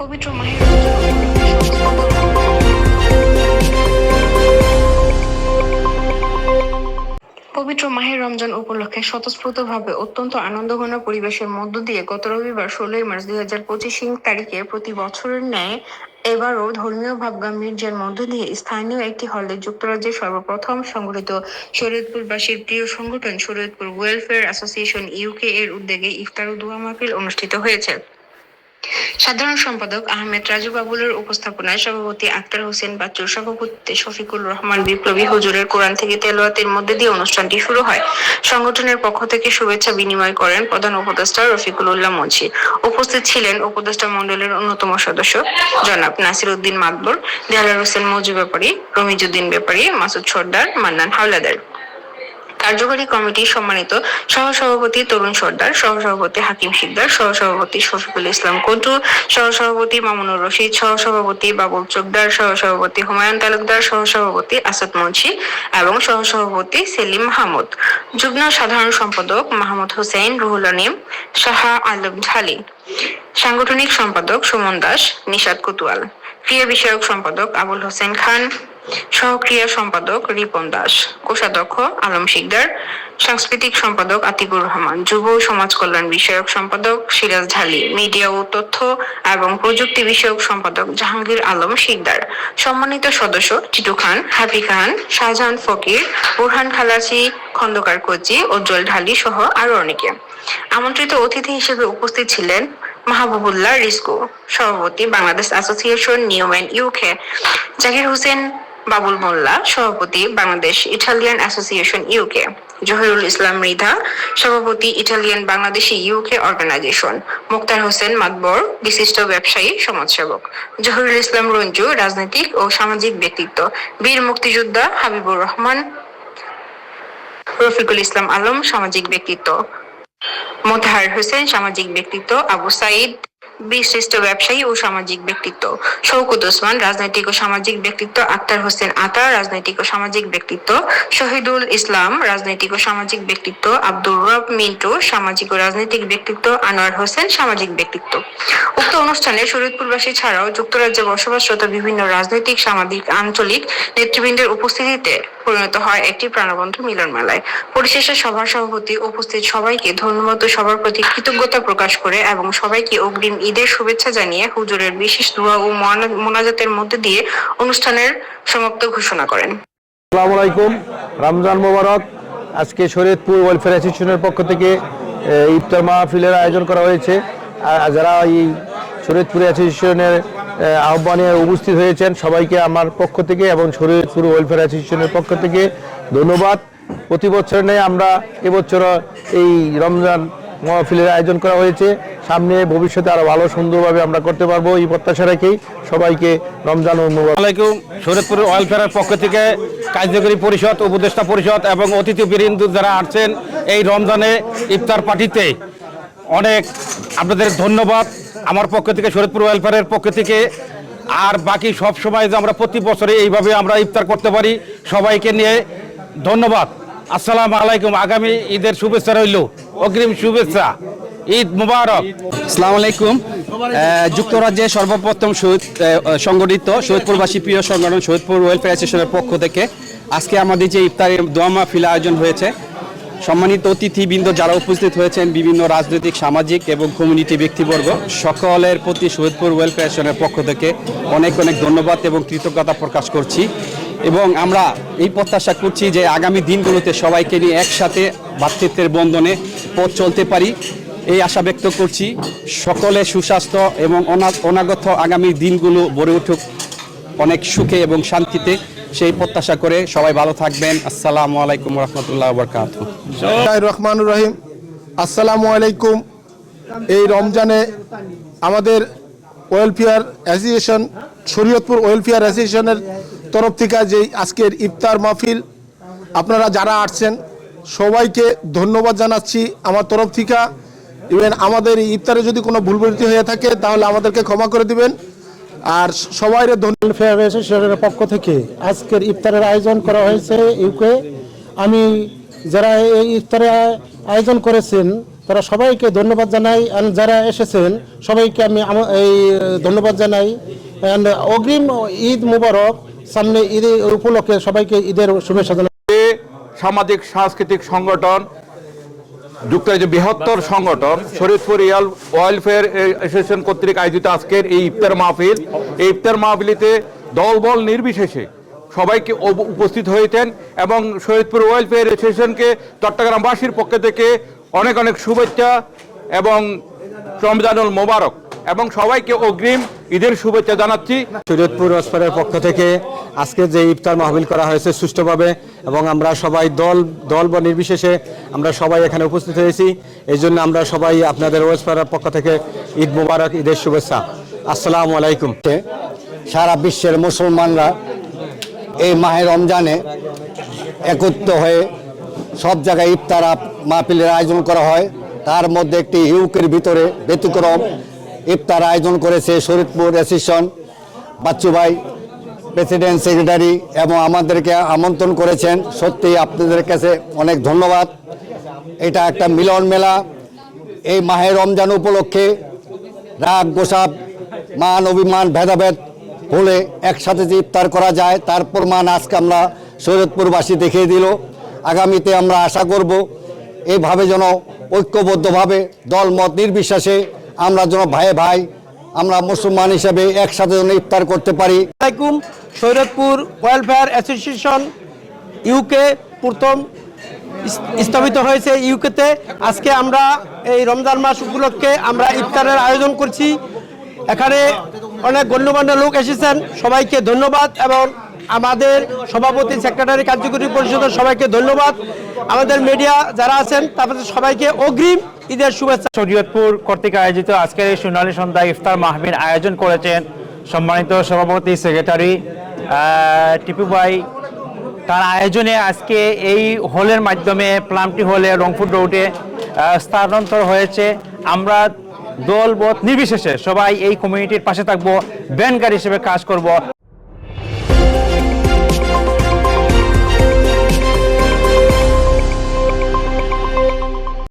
পবিত্র মাহে রমজান পবিত্র মাহে রমজান উপলক্ষে স্বতঃস্ফূর্তভাবে অত্যন্ত আনন্দঘন পরিবেশের মধ্য দিয়ে গত রবিবার 16 মার্চ 2025 তারিখে প্রতি বছরের ন্যায় এবারও ধর্মীয় ভাবগাম্ভীর্যের মধ্য দিয়ে স্থানীয় একটি হলে যুক্তরাজ্যের সর্বপ্রথম সংগঠিত শরীয়তপুরবাসীর প্রিয় সংগঠন শরীয়তপুর ওয়েলফেয়ার অ্যাসোসিয়েশন ইউকে এর উদ্যোগে ইফতার ও দোয়া মাহফিল অনুষ্ঠিত হয়েছে। সাধারণ সম্পাদক আহমেদ রাজু বাবুলের উপস্থাপনায় সভাপতি আক্তার হোসেন বাচ্চুর সভাপতিত্বে শফিকুর রহমান বিপ্লবী হুজুরের কোরআন থেকে তেলাওয়াতের মধ্যে দিয়ে অনুষ্ঠানটি শুরু হয়। সংগঠনের পক্ষ থেকে শুভেচ্ছা বিনিময় করেন প্রধান উপদেষ্টা রফিকুল উল্লাহ মুন্সী। উপস্থিত ছিলেন উপদেষ্টা মণ্ডলের অন্যতম সদস্য জনাব নাসির উদ্দিন মাতবর, দেলার হোসেন মৌজু ব্যাপারী, রমিজউদ্দিন ব্যাপারী, মাসুদ সর্দার, মান্নান হাওলাদার। কার্যকরী কমিটির সম্মানিত সহসভাপতি তরুণ সর্দার, সহসভাপতি হাকিম শিকদার, সহসভাপতি শফিকুল ইসলাম কন্টু, সহসভাপতি মামুনুর রশিদ, সহসভাপতি বাবুল চোকদার, সহসভাপতি হুমায়ুন তালুকদার, সহসভাপতি আসাদ মুন্সী এবং সহসভাপতি সেলিম মাহমুদ, যুগ্ম সাধারণ সম্পাদক মাহমুদ হোসেন, রুহুল আমিন, শাহ আলম ঢালী, সাংগঠনিক সম্পাদক সুমন দাস, নিশাদ কুতুয়াল, ক্রিয়া বিষয়ক সম্পাদক আবুল হোসেন খান, সহক্রিয়া সম্পাদক রিপন দাস, কোষাধ্যক্ষ আলম শিকদার, সাংস্কৃতিক সম্পাদক আতিকুর রহমান, যুব সমাজ কল্যাণ বিষয়ক সম্পাদক সিরাজ ঢালী, মিডিয়া ও তথ্য এবং প্রযুক্তি বিষয়ক সম্পাদক জাহাঙ্গীর আলম শিকদার, সম্মানিত সদস্য টিটু খান, হ্যাপি খান, শাহজাহান ফকির, বুরহান খালাসি, খন্দকার কোচি, উজ্জ্বল ঢালী সহ আরো অনেকে। আমন্ত্রিত অতিথি হিসেবে উপস্থিত ছিলেন মাহবুবুল্লাহ রিস্কু, সভাপতি Bangladesh association Newham UK, Zakir Hossain Babul Mollah, সভাপতি Bangladesh Italian association UK, Zahirul Islam Mridha, সভাপতি Italian Bangladeshi UK organisation, Mukhtar Hossain Matbar, বিশিষ্ট ব্যবসায়ী সমাজসেবক, জহিরুল ইসলাম রঞ্জু, রাজনৈতিক ও সামাজিক ব্যক্তিত্ব, বীর মুক্তিযোদ্ধা হাবিবুর রহমান, রফিকুল ইসলাম আলম, সামাজিক ব্যক্তিত্ব, মোতাহার হোসেন, সামাজিক ব্যক্তিত্ব, আবু সাইদ, বিশিষ্ট ব্যবসায়ী ও সামাজিক ব্যক্তিত্ব, শওকত ওসমান, রাজনৈতিক ও সামাজিক ব্যক্তিত্ব, আক্তার হোসেন আতা, রাজনৈতিক ও সামাজিক ব্যক্তিত্ব, শহীদুল ইসলাম, রাজনৈতিক ও সামাজিক ব্যক্তিত্ব, আব্দুর রব মিন্টু, সামাজিক ও রাজনৈতিক ব্যক্তিত্ব, আনোয়ার হোসেন, সামাজিক ব্যক্তিত্ব। উক্ত অনুষ্ঠানে শরীয়তপুরবাসী ছাড়াও যুক্তরাজ্যে বসবাসরত বিভিন্ন রাজনৈতিক, সামাজিক, আঞ্চলিক নেতৃবৃন্দের উপস্থিতিতে পরিণত হয় একটি প্রাণবন্ত মিলন মেলায়। পরিশেষে সভার সভাপতি উপস্থিত সবাইকে ধন্যবাদ ও সবার প্রতি কৃতজ্ঞতা প্রকাশ করে এবং সবাইকে অগ্রিম ঈদের শুভেচ্ছা জানিয়ে হুজুরের বিশেষ দোয়া ও মোনাজাতের মধ্যে দিয়ে অনুষ্ঠানের সমাপ্ত ঘোষণা করেন। আসসালামু আলাইকুম, রমজান মোবারক। আজকে শরীয়তপুর ওয়েলফেয়ার অ্যাসোসিয়েশনের পক্ষ থেকে ইফতার মাহফিলের আয়োজন করা হয়েছে। যারা এই শরীয়তপুর অ্যাসোসিয়েশনের আহ্বানে উপস্থিত হয়েছেন সবাইকে আমার পক্ষ থেকে এবং শরীয়তপুর ওয়েলফেয়ার অ্যাসোসিয়েশনের পক্ষ থেকে ধন্যবাদ। প্রতি বছর নেই আমরা এবছর এই রমজান মাহফিলের আয়োজন করা হয়েছে। সামনে ভবিষ্যতে আরো ভালো সুন্দরভাবে আমরা করতে পারবো এই প্রত্যাশা রেখেই সবাইকে রমজান মোবারক। আলাইকুম। শরীয়তপুর ওয়েলফেয়ারের পক্ষ থেকে কার্যকরী পরিষদ, উপদেষ্টা পরিষদ এবং অতিথিবৃন্দ যারা আসছেন এই রমজানে ইফতার পার্টিতে অনেক আপনাদের ধন্যবাদ আমার পক্ষ থেকে, শরীয়তপুর ওয়েলফেয়ারের পক্ষ থেকে। আর বাকি সব সময় যে আমরা প্রতি বছরে এইভাবে আমরা ইফতার করতে পারি, সবাইকে নিয়ে ধন্যবাদ। আসসালামু আলাইকুম। আগামী ঈদের শুভেচ্ছা রইল, অগ্রিম শুভেচ্ছা, ঈদ মুবারক। আসসালামু আলাইকুম। যুক্তরাজ্যে সর্বপ্রথম সংগঠিত শহীদপুরবাসী প্রিয় সংগঠন শহীদপুর ওয়েলফেয়ার অ্যাসোসিয়েশনের পক্ষ থেকে আজকে আমাদের যে ইফতারের দোয়া মাহফিল আয়োজন হয়েছে, সম্মানিত অতিথিবৃন্দ যারা উপস্থিত হয়েছেন, বিভিন্ন রাজনৈতিক, সামাজিক এবং কমিউনিটি ব্যক্তিবর্গ, সকলের প্রতি শহীদপুর ওয়েলফেয়ার অ্যাসোসিয়েশনের পক্ষ থেকে অনেক অনেক ধন্যবাদ এবং কৃতজ্ঞতা প্রকাশ করছি। এবং আমরা এই প্রত্যাশা করছি যে আগামী দিনগুলোতে সবাইকে নিয়ে একসাথে ভ্রাতৃত্বের বন্ধনে পথ চলতে পারি, এই আশা ব্যক্ত করছি। সকলে সুস্বাস্থ্য এবং অনাগত আগামী দিনগুলো গড়ে উঠুক অনেক সুখে এবং শান্তিতে, সেই প্রত্যাশা করে সবাই ভালো থাকবেন। আসসালামু আলাইকুম রহমতুল্লাহ বারাকাতুহু। রহমানুর রহিম। আসসালামু আলাইকুম। এই রমজানে আমাদের ওয়েলফেয়ার অ্যাসোসিয়েশন, শরীয়তপুর ওয়েলফেয়ার অ্যাসোসিয়েশনের তরফ থেকে যে আজকের ইফতার মাহফিল, আপনারা যারা আসছেন সবাইকে ধন্যবাদ জানাচ্ছি আমার তরফ থেকে। ইভেন আমাদের ইফতারে যদি কোনো ভুল ভ্রান্তি হয়ে থাকে তাহলে আমাদেরকে ক্ষমা করে দিবেন। আর সবাই ওয়েলফেয়ার অ্যাসোসিয়েশনের পক্ষ থেকে আজকের ইফতারের আয়োজন করা হয়েছে ইউকে। আমি যারা এই ইফতারে আয়োজন করেছেন তারা সবাইকে ধন্যবাদ জানাই। আর যারা এসেছেন সবাইকে আমি এই ধন্যবাদ জানাই। And অগ্রিম ঈদ মুবারক। সামনে ঈদ উপলক্ষে সবাইকে ঈদের শুভেচ্ছা জানাই। সামাজিক সাংস্কৃতিক সংগঠন যুক্তরাজ্যের বৃহত্তর সংগঠন শরীয়তপুর ওয়েলফেয়ার অ্যাসোসিয়েশন কর্তৃক আয়োজিত আজকের এই ইফতার মাহফিল, এই ইফতার মাহফিলিতে দলবল নির্বিশেষে সবাইকে উপস্থিত হয়েছেন এবং শরীয়তপুর ওয়েলফেয়ার অ্যাসোসিয়েশনকে চট্টগ্রামবাসীর পক্ষ থেকে অনেক অনেক শুভেচ্ছা এবং রমজানুল মোবারক এবং সবাইকে অগ্রিম ঈদের শুভেচ্ছা জানাচ্ছি। শরীয়তপুর ওয়েলফেয়ারের পক্ষ থেকে আজকে যে ইফতার মাহফিল করা হয়েছে সুষ্ঠুভাবে এবং আমরা সবাই দল বা নির্বিশেষে আমরা সবাই এখানে উপস্থিত হয়েছি। এই জন্য আমরা সবাই আপনাদের ওয়েলফেয়ারের পক্ষ থেকে ঈদ মুবারক, ঈদের শুভেচ্ছা। আসসালামু আলাইকুম। সারা বিশ্বের মুসলমানরা এই মাহে রমজানে একত্রিত হয়ে সব জায়গায় ইফতার মাহফিলের আয়োজন করা হয়। তার মধ্যে একটি ইউকের ভিতরে ব্যতিক্রম ইফতার আয়োজন করেছে শরীয়তপুর অ্যাসোসিয়েশন। বাচ্চু ভাই প্রেসিডেন্ট, সেক্রেটারি এবং আমাদেরকে আমন্ত্রণ করেছেন। সত্যি আপনাদের কাছে অনেক ধন্যবাদ। এটা একটা মিলন মেলা। এই মাহে রমজান উপলক্ষে রাগ গোসাব মান অভিমান ভেদাভেদ হলে একসাথে যে ইফতার করা যায় তার প্রমাণ আজকে আমরা শরীয়তপুরবাসী দেখিয়ে দিল। আগামীতে আমরা আশা করব এইভাবে যেন ঐক্যবদ্ধভাবে দলমত নির্বিশেষে আমরা যেন ভাই ভাই আমরা মুসলমান হিসেবে একসাথে যেন ইফতার করতে পারি। আসসালামাইকুম। শরীয়তপুর ওয়েলফেয়ার অ্যাসোসিয়েশন ইউকে প্রথম স্থাপিত হয়েছে ইউকেতে। আজকে আমরা এই রমজান মাস উপলক্ষে আমরা ইফতারের আয়োজন করছি। এখানে অনেক গণ্যমান্য লোক এসেছেন, সবাইকে ধন্যবাদ এবং আমাদের সভাপতি, সেক্রেটারি, কার্যকরী পরিষদের সবাইকে ধন্যবাদ। আমাদের মিডিয়া যারা আছেন তাদের সবাইকে অগ্রিম ঈদের শুভেচ্ছা। শরীয়তপুর কর্তৃক আয়োজিত আজকের এই সোনালী সন্ধ্যা ইফতার মাহফিল আয়োজন করেছেন সম্মানিত সভাপতি, সেক্রেটারি টিপু ভাই। তার আয়োজনে আজকে এই হলের মাধ্যমে প্লামটি হলে রংপুর রোডে স্থানান্তর হয়েছে। আমরা দলবত নির্বিশেষে সবাই এই কমিউনিটির পাশে থাকবো, ব্যানকার হিসেবে কাজ করব।